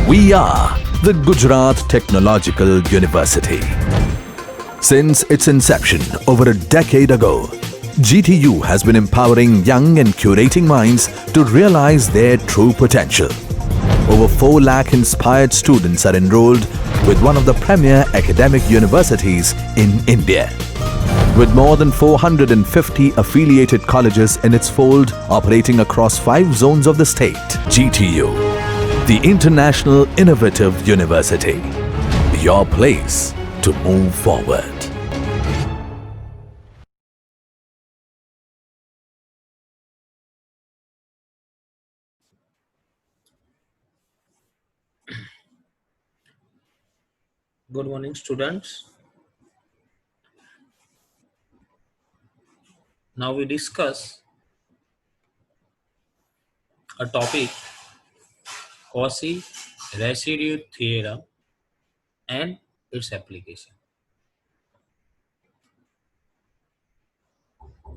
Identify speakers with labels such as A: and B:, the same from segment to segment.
A: We are the Gujarat Technological University. Since its inception over a decade ago, GTU has been empowering young and curating minds to realize their true potential. Over 4 lakh inspired students are enrolled with one of the premier academic universities in India. With more than 450 affiliated colleges in its fold operating across 5 zones of the state, GTU, the International Innovative University, your place to move forward.
B: Good morning, students. Now we discuss a topic, Cauchy residue theorem and its application.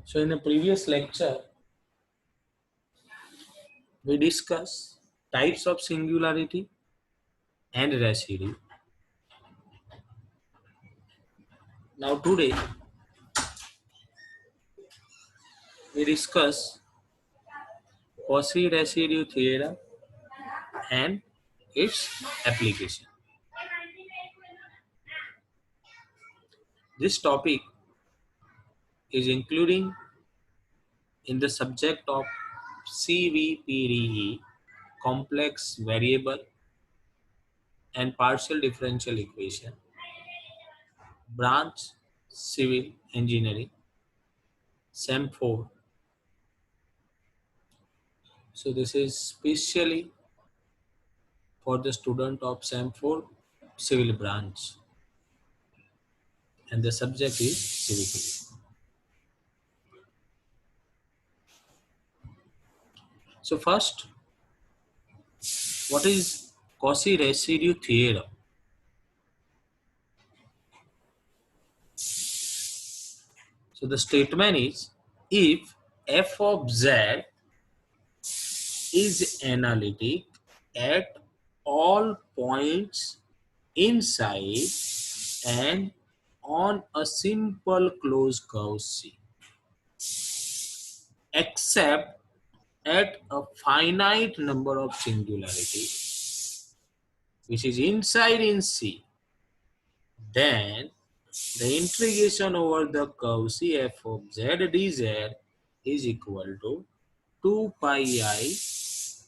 B: So in the previous lecture, we discussed types of singularity and residue. Now today, we discuss Cauchy residue theorem and its application. This topic is including in the subject of CVPDE, complex variable and partial differential equation, branch civil engineering, SEM 4. So this is specially for the student of SEM 4 civil branch, and the subject is CVP. So first, what is Cauchy residue theorem? So the statement is, if f of z is analytic at all points inside and on a simple closed curve C, except at a finite number of singularity which is inside in C, then the integration over the curve Cf of z dz is equal to 2 pi I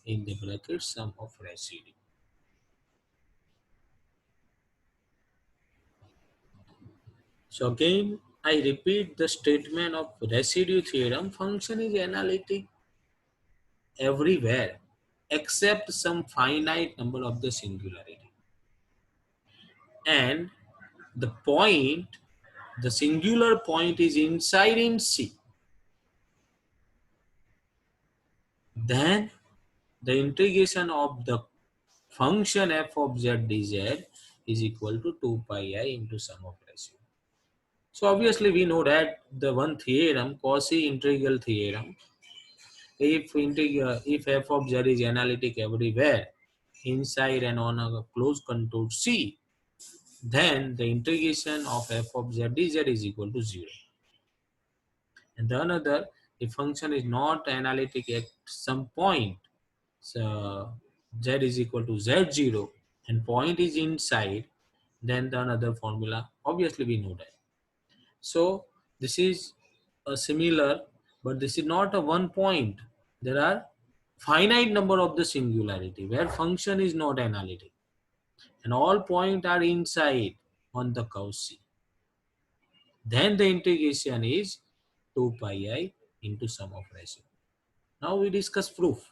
B: in the bracket sum of residue. So again, I repeat the statement of residue theorem. Function is analytic everywhere except some finite number of the singularity. And the point, the singular point is inside in C. Then the integration of the function f of z dz is equal to 2 pi I into sum of residue. So obviously we know that the one theorem, Cauchy integral theorem, if f of z is analytic everywhere inside and on a closed contour C, then the integration of f of z dz is equal to 0. And the another, if function is not analytic at some point, so z is equal to z0 and point is inside, then the another formula, obviously we know that. So this is a similar, but this is not a one point. There are finite number of the singularity where function is not analytic and all points are inside on the curve C. Then the integration is 2 pi I into sum of residue. Now we discuss proof.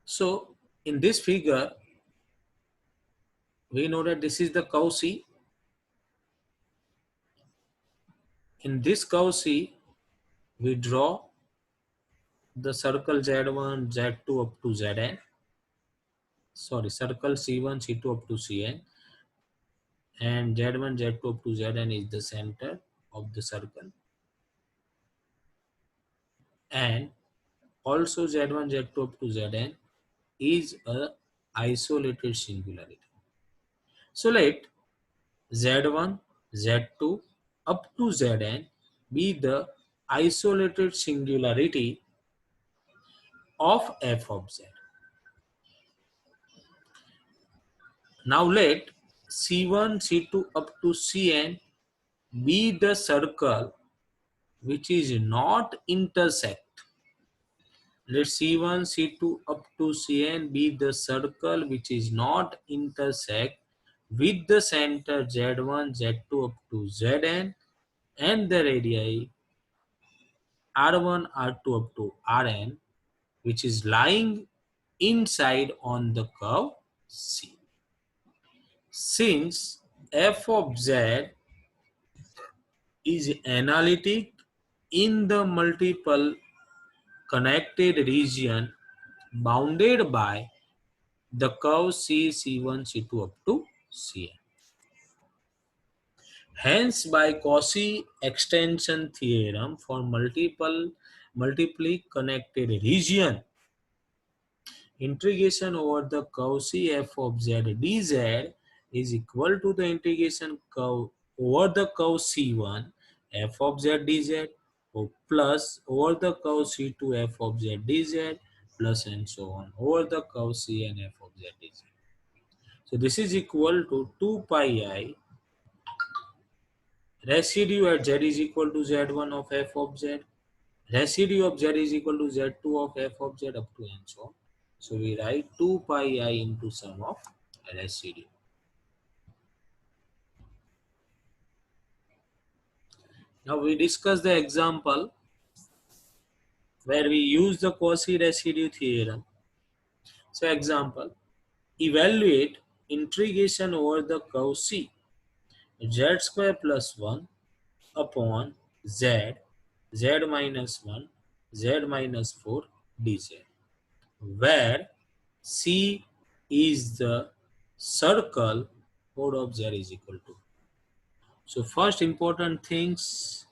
B: So in this figure, we know that this is the curve C. In this curve C, we draw the circle Z1, Z2 up to Zn. Sorry, circle C1, C2 up to Cn. And Z1, Z2 up to Zn is the center of the circle. And also Z1, Z2 up to Zn is a isolated singularity. So let Z1, Z2 up to Zn be the isolated singularity of f of z. Now let C1, C2 up to Cn be the circle which is not intersect. Let C1, C2 up to Cn be the circle which is not intersect with the center Z1, Z2 up to Zn and the radii R1, R2 up to Rn, which is lying inside on the curve C. Since f of z is analytic in the multiple connected region bounded by the curve C, C1, C2 up to Cn. Hence, by Cauchy extension theorem for multiply connected region, integration over the curve C f of z dz is equal to the integration curve over the curve C1 f of z dz plus over the curve C2 f of z dz plus and so on over the curve Cn f of z dz. So this is equal to 2 pi I residue at z is equal to z1 of f of z, residue of z is equal to z2 of f of z up to and so on. So we write 2 pi I into sum of residue. Now we discuss the example where we use the Cauchy residue theorem. So example, evaluate integration over the curve C, z square plus 1 upon z, z minus 1, z minus 4 dz, where C is the circle mode of z is equal to. So first important things,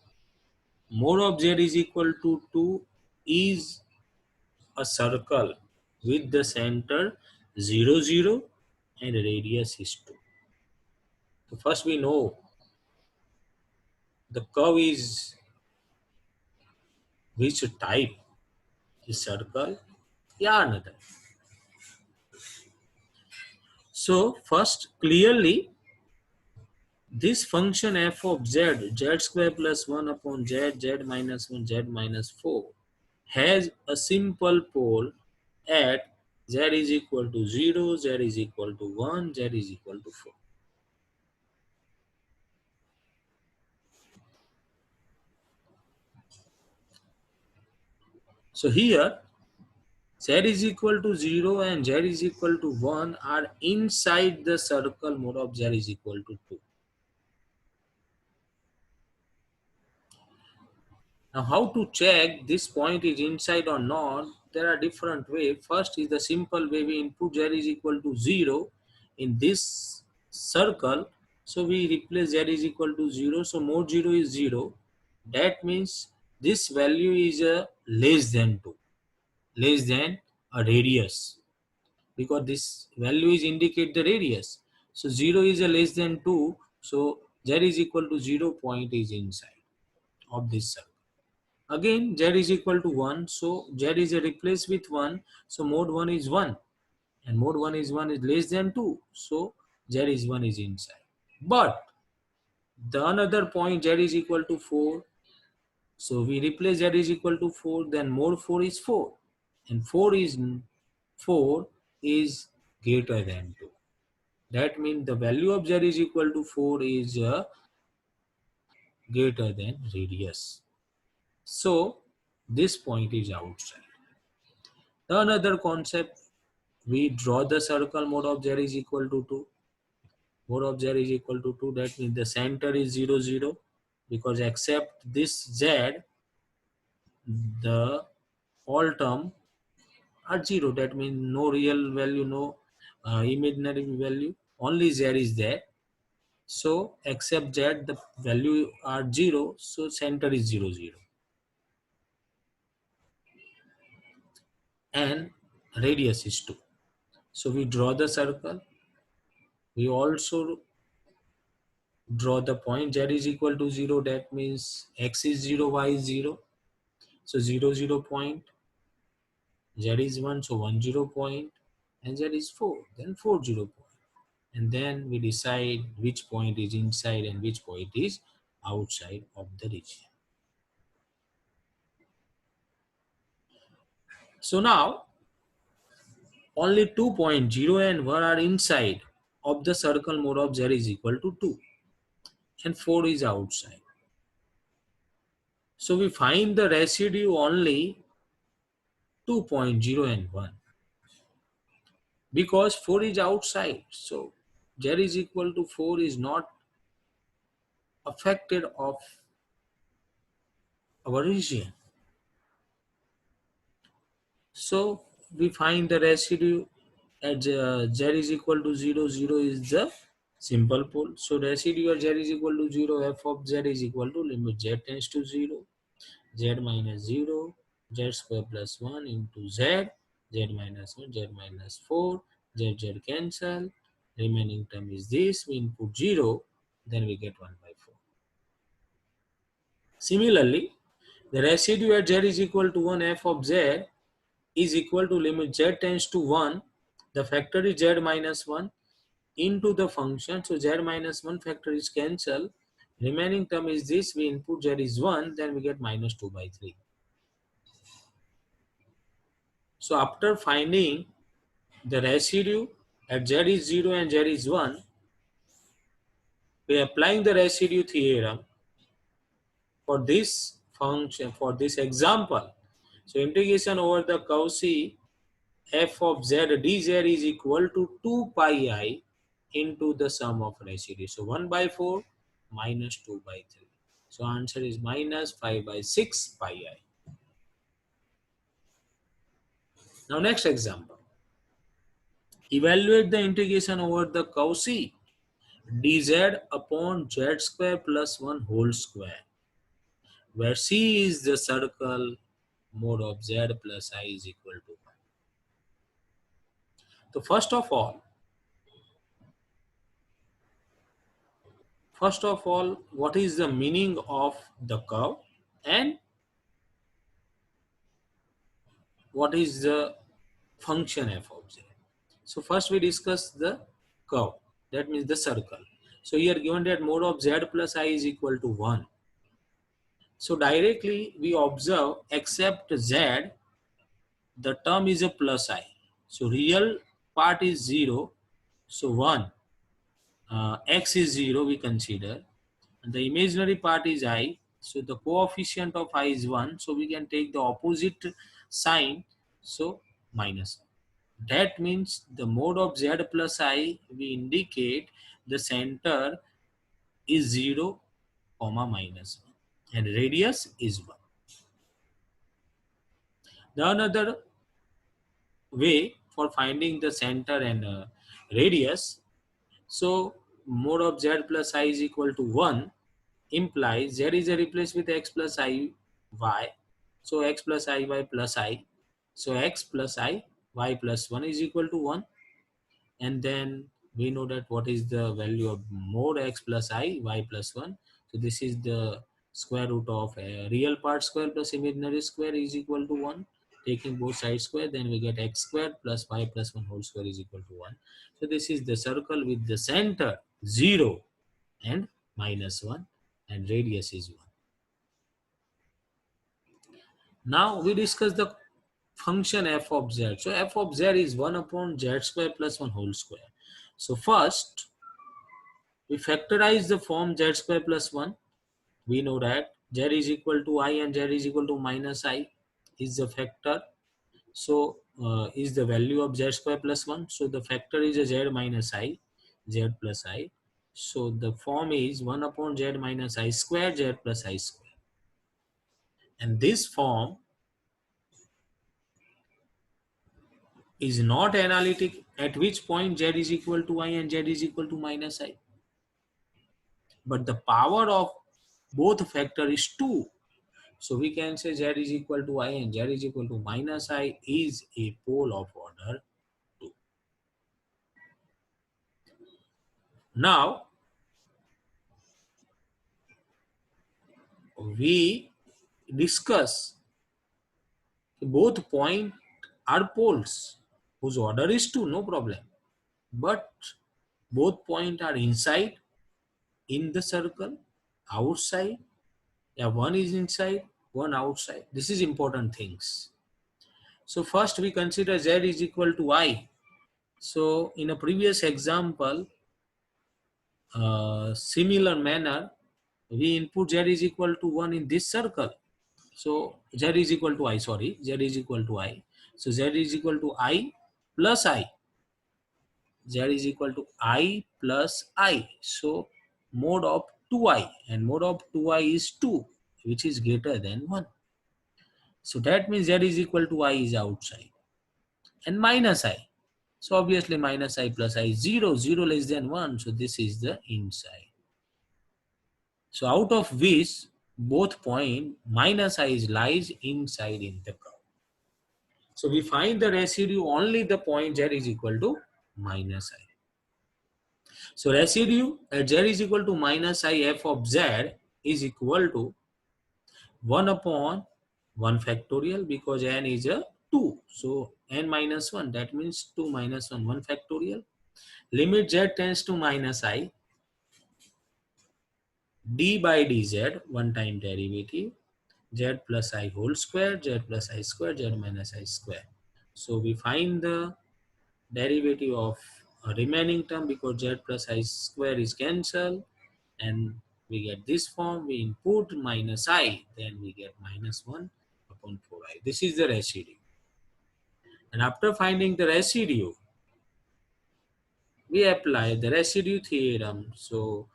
B: mode of z is equal to 2 is a circle with the center 0, 0 and radius is 2. So first we know the curve is which type is circle, yeah, another. So first clearly this function f of z, z square plus 1 upon z, z minus 1, z minus 4 has a simple pole at z is equal to 0, z is equal to 1, z is equal to 4. So here z is equal to 0 and z is equal to 1 are inside the circle mode of z is equal to 2. Now how to check this point is inside or not? There are different ways. First is the simple way we input z is equal to 0 in this circle. So we replace z is equal to 0. So mode 0 is 0. That means this value is a less than 2, less than a radius, because this value is indicate the radius. So 0 is a less than 2. So z is equal to 0 point is inside of this circle. Again z is equal to 1, so z is replaced with 1, so mode 1 is 1 and mode 1 is less than 2, so z is 1 is inside. But the another point z is equal to 4, so we replace z is equal to 4, then mode 4 is 4 and 4 is greater than 2. That means the value of z is equal to 4 is greater than radius. So this point is outside. The another concept, we draw the circle mode of z is equal to 2. Mode of z is equal to 2. That means the center is 0, 0. Because except this z, the all term are 0. That means no real value, no imaginary value. Only z is there. So except z, the value are 0. So center is 0, 0. And radius is 2. So we draw the circle. We also draw the point z is equal to 0. That means x is 0, y is 0. So 0, 0 point. Z is 1, so 1, 0 point. And Z is 4, then 4, 0 point. And then we decide which point is inside and which point is outside of the region. So now only 2 points 0 and 1 are inside of the circle mode of z is equal to 2 and 4 is outside. So we find the residue only 2.0 and 1 because 4 is outside. So z is equal to 4 is not affected of our region. So we find the residue at z is equal to 0, 0 is the simple pole. So residue at z is equal to 0, f of z is equal to limit z tends to 0, z minus 0, z square plus 1 into z, z minus 1, z minus 4, z cancel. Remaining term is this, we input 0, then we get 1 by 4. Similarly, the residue at z is equal to 1, f of z is equal to limit z tends to 1, the factor is z minus 1 into the function. So z minus 1 factor is cancelled. Remaining term is this, we input z is 1, then we get minus 2 by 3. So after finding the residue at z is 0 and z is 1, we are applying the residue theorem for this function, for this example. So integration over the curve C, f of z dz is equal to 2 pi I into the sum of residue. So 1 by 4 minus 2 by 3. So answer is minus 5 by 6 pi I. Now next example. Evaluate the integration over the curve C, dz upon z square plus 1 whole square, where C is the circle mode of z plus I is equal to 1. So first of all, what is the meaning of the curve and what is the function f of z? So first we discuss the curve, that means the circle. So here given that mode of z plus I is equal to 1. So directly we observe except z, the term is a plus I. So real part is 0, so 1. X is 0 we consider, and the imaginary part is I, so the coefficient of I is 1, so we can take the opposite sign, so minus. That means the mode of z plus I, we indicate the center is 0 comma minus 1 and radius is 1. The another way for finding the center and radius, so mode of z plus I is equal to 1 implies z is replaced with x plus I y. So x plus I y plus I. So x plus I y plus 1 is equal to 1. And then we know that what is the value of mode x plus I y plus 1. So this is the square root of a real part square plus imaginary square is equal to 1. Taking both sides square, then we get x squared plus y plus 1 whole square is equal to 1. So this is the circle with the center 0 and minus 1 and radius is 1. Now we discuss the function f of z. So f of z is 1 upon z square plus 1 whole square. So first we factorize the form z square plus 1. We know that z is equal to I and z is equal to minus I is the factor. So is the value of z square plus 1. So the factor is a z minus I, z plus I. So the form is 1 upon z minus I square, z plus I square. And this form is not analytic at which point z is equal to I and z is equal to minus I. But the power of both factor is 2. So we can say z is equal to I and z is equal to minus I is a pole of order 2. Now we discuss both point are poles whose order is 2, no problem. But both point are inside in the circle, outside. Yeah, one is inside, one outside. This is important things. So first we consider z is equal to I. So in a previous example, similar manner, we input z is equal to 1 in this circle. So z is equal to I, sorry, z is equal to I. So z is equal to I plus I. Z is equal to I plus I. So mode of 2I, and mode of 2I is 2, which is greater than 1. So that means Z is equal to I is outside, and minus I. So obviously minus I plus I is 0, 0 less than 1. So this is the inside. So out of which both point minus I is lies inside in the curve. So we find the residue only the point Z is equal to minus I. So residue at Z is equal to minus I f of Z is equal to 1 upon 1 factorial, because n is a 2. So n minus 1, that means 2 minus 1, 1 factorial. Limit Z tends to minus I, d by dz, one time derivative, z plus I whole square, z plus I square, z minus I square. So we find the derivative of a remaining term, because z plus I square is cancelled, and we get this form. We input minus I, then we get minus 1 upon 4I. This is the residue. And after finding the residue, we apply the residue theorem. So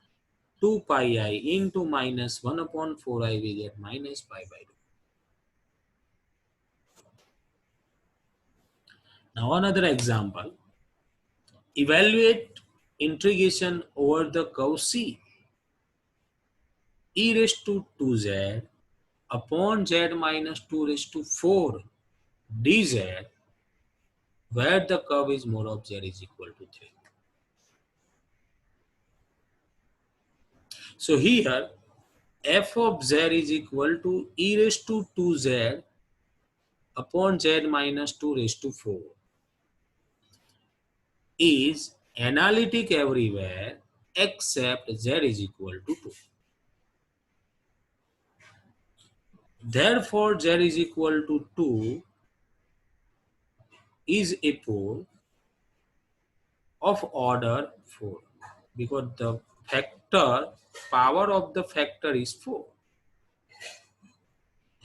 B: 2 pi I into minus 1 upon 4I, we get minus pi by 2. Now another example. Evaluate integration over the curve C. E raised to 2z upon z minus 2 raised to 4 dz, where the curve is mode of z is equal to 3. So here f of z is equal to e raised to 2z upon z minus 2 raised to 4 is analytic everywhere except z is equal to 2. Therefore, z is equal to 2 is a pole of order 4, because the factor, power of the factor is 4.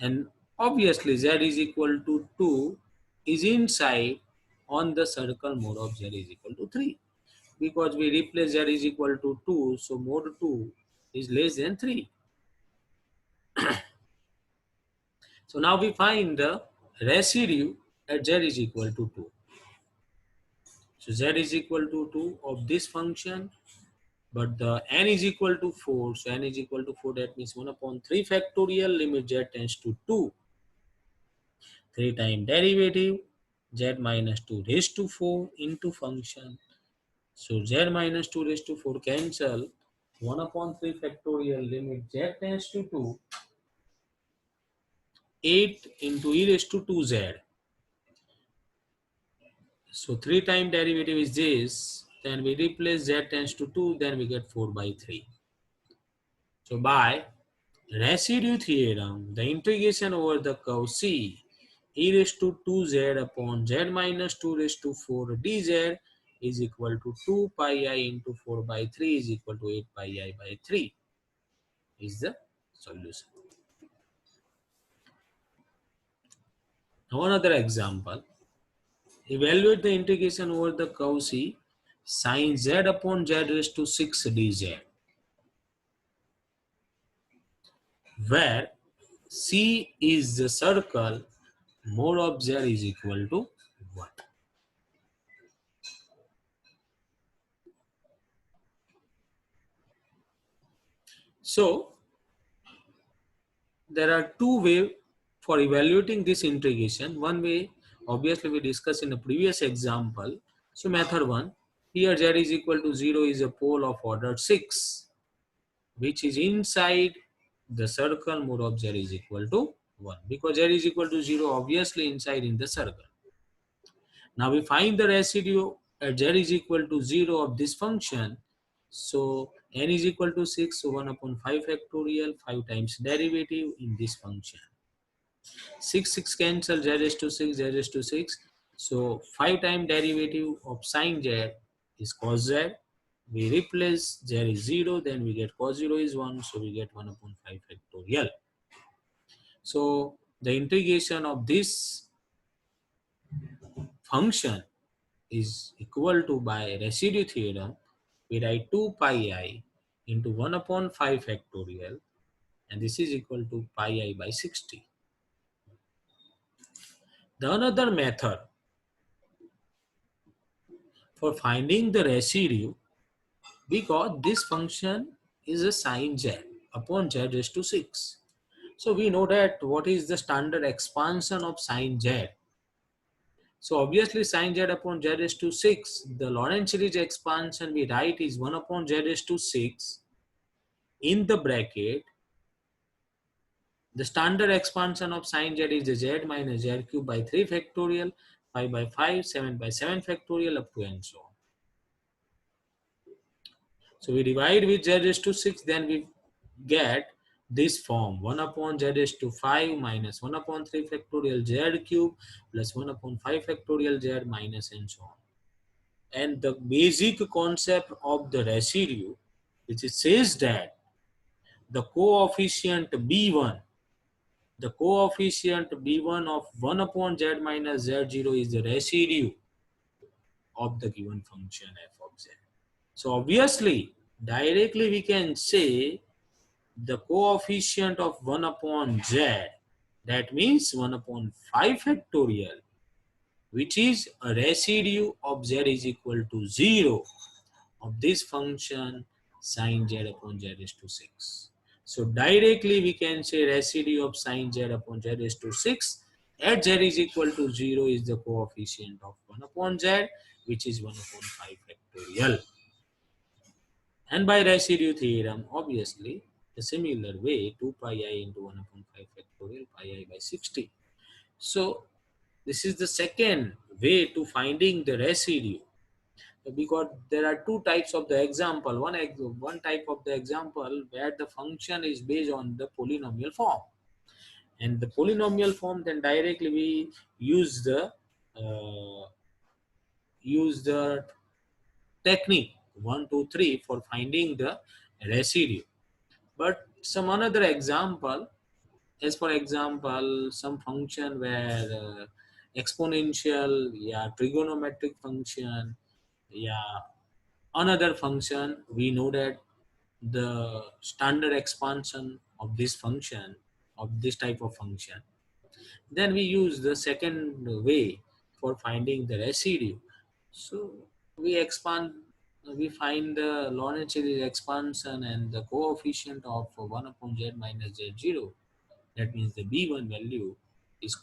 B: And obviously z is equal to 2 is inside on the circle mode of z is equal to 3, because we replace z is equal to 2, so mode 2 is less than 3. So now we find the residue at z is equal to 2. So z is equal to 2 of this function, but the n is equal to 4. So n is equal to 4, that means 1 upon 3 factorial, limit z tends to 2. 3 time derivative, z minus 2 raised to 4 into function. So z minus 2 raised to 4 cancel. 1 upon 3 factorial, limit z tends to 2. 8 into e raised to 2z. So 3 time derivative is this. Then we replace z tends to 2. Then we get 4 by 3. So by residue theorem, the integration over the curve C e raised to 2z upon z minus 2 raised to 4 dz is equal to 2 pi I into 4 by 3 is equal to 8 pi I by 3 is the solution. Now another example. Evaluate the integration over the curve C sin z upon z raised to 6 dz, where C is the circle, mode of z is equal to 1. So there are two ways for evaluating this integration. One way, obviously we discussed in the previous example. So method 1, Here z is equal to 0 is a pole of order 6, which is inside the circle mod of z is equal to 1. Because z is equal to 0, obviously inside in the circle. Now we find the residue at z is equal to 0 of this function. So n is equal to 6, so 1 upon 5 factorial, 5 times derivative in this function. 6 cancel, z is to 6, z is to 6. So 5 times derivative of sine z is cos z. We replace z is 0, then we get cos 0 is 1, so we get 1 upon 5 factorial. So the integration of this function is equal to, by residue theorem, we write 2 pi I into 1 upon 5 factorial, and this is equal to pi I by 60. The another method for finding the residue, because this function is a sine z upon z raised to 6. So we know that what is the standard expansion of sine z. So obviously sine z upon z raised to 6, the Lorentz series expansion we write is 1 upon z raised to 6 in the bracket. The standard expansion of sine z is z minus z cube by 3 factorial, 5 by 5, 7 by 7 factorial, up to and so on. So we divide with z raised to 6, then we get this form: 1 upon z raised to 5 minus 1 upon 3 factorial z cube plus 1 upon 5 factorial z minus and so on. And the basic concept of the residue, which says that the coefficient b1 of 1 upon z minus z0 is the residue of the given function f of z. So obviously, directly we can say the coefficient of 1 upon z, that means 1 upon 5 factorial, which is a residue of z is equal to 0 of this function sine z upon z raised to 6. So directly we can say residue of sine z upon z raised to 6 at z is equal to 0 is the coefficient of 1 upon z, which is 1 upon 5 factorial. And by residue theorem, obviously, the similar way, 2 pi I into 1 upon 5 factorial, pi I by 60. So this is the second way to finding the residue. Because there are two types of the example. One type of the example where the function is based on the polynomial form. And the polynomial form, then directly we use the technique 1, 2, 3 for finding the residue. But some another example, as for example, some function where exponential, trigonometric function, another function, we know that the standard expansion of this function, of this type of function, then we use the second way for finding the residue. So we find the Lorentz series expansion and the coefficient of 1 upon z minus z0. That means the b1 value is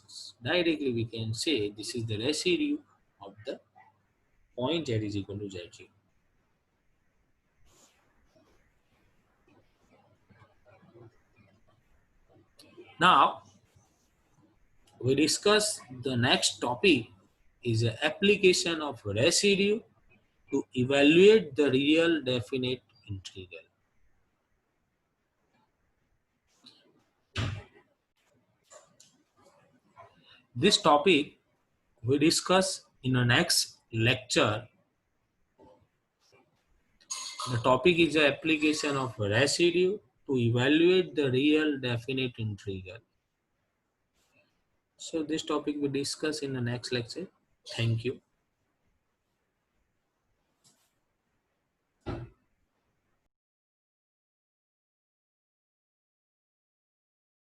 B: directly we can say this is the residue of the point z is equal to z0. Now we discuss the next topic is the application of residue to evaluate the real definite integral. This topic we discuss in the next lecture. The topic is the application of residue to evaluate the real definite integral. So this topic we discuss in the next lecture. Thank you.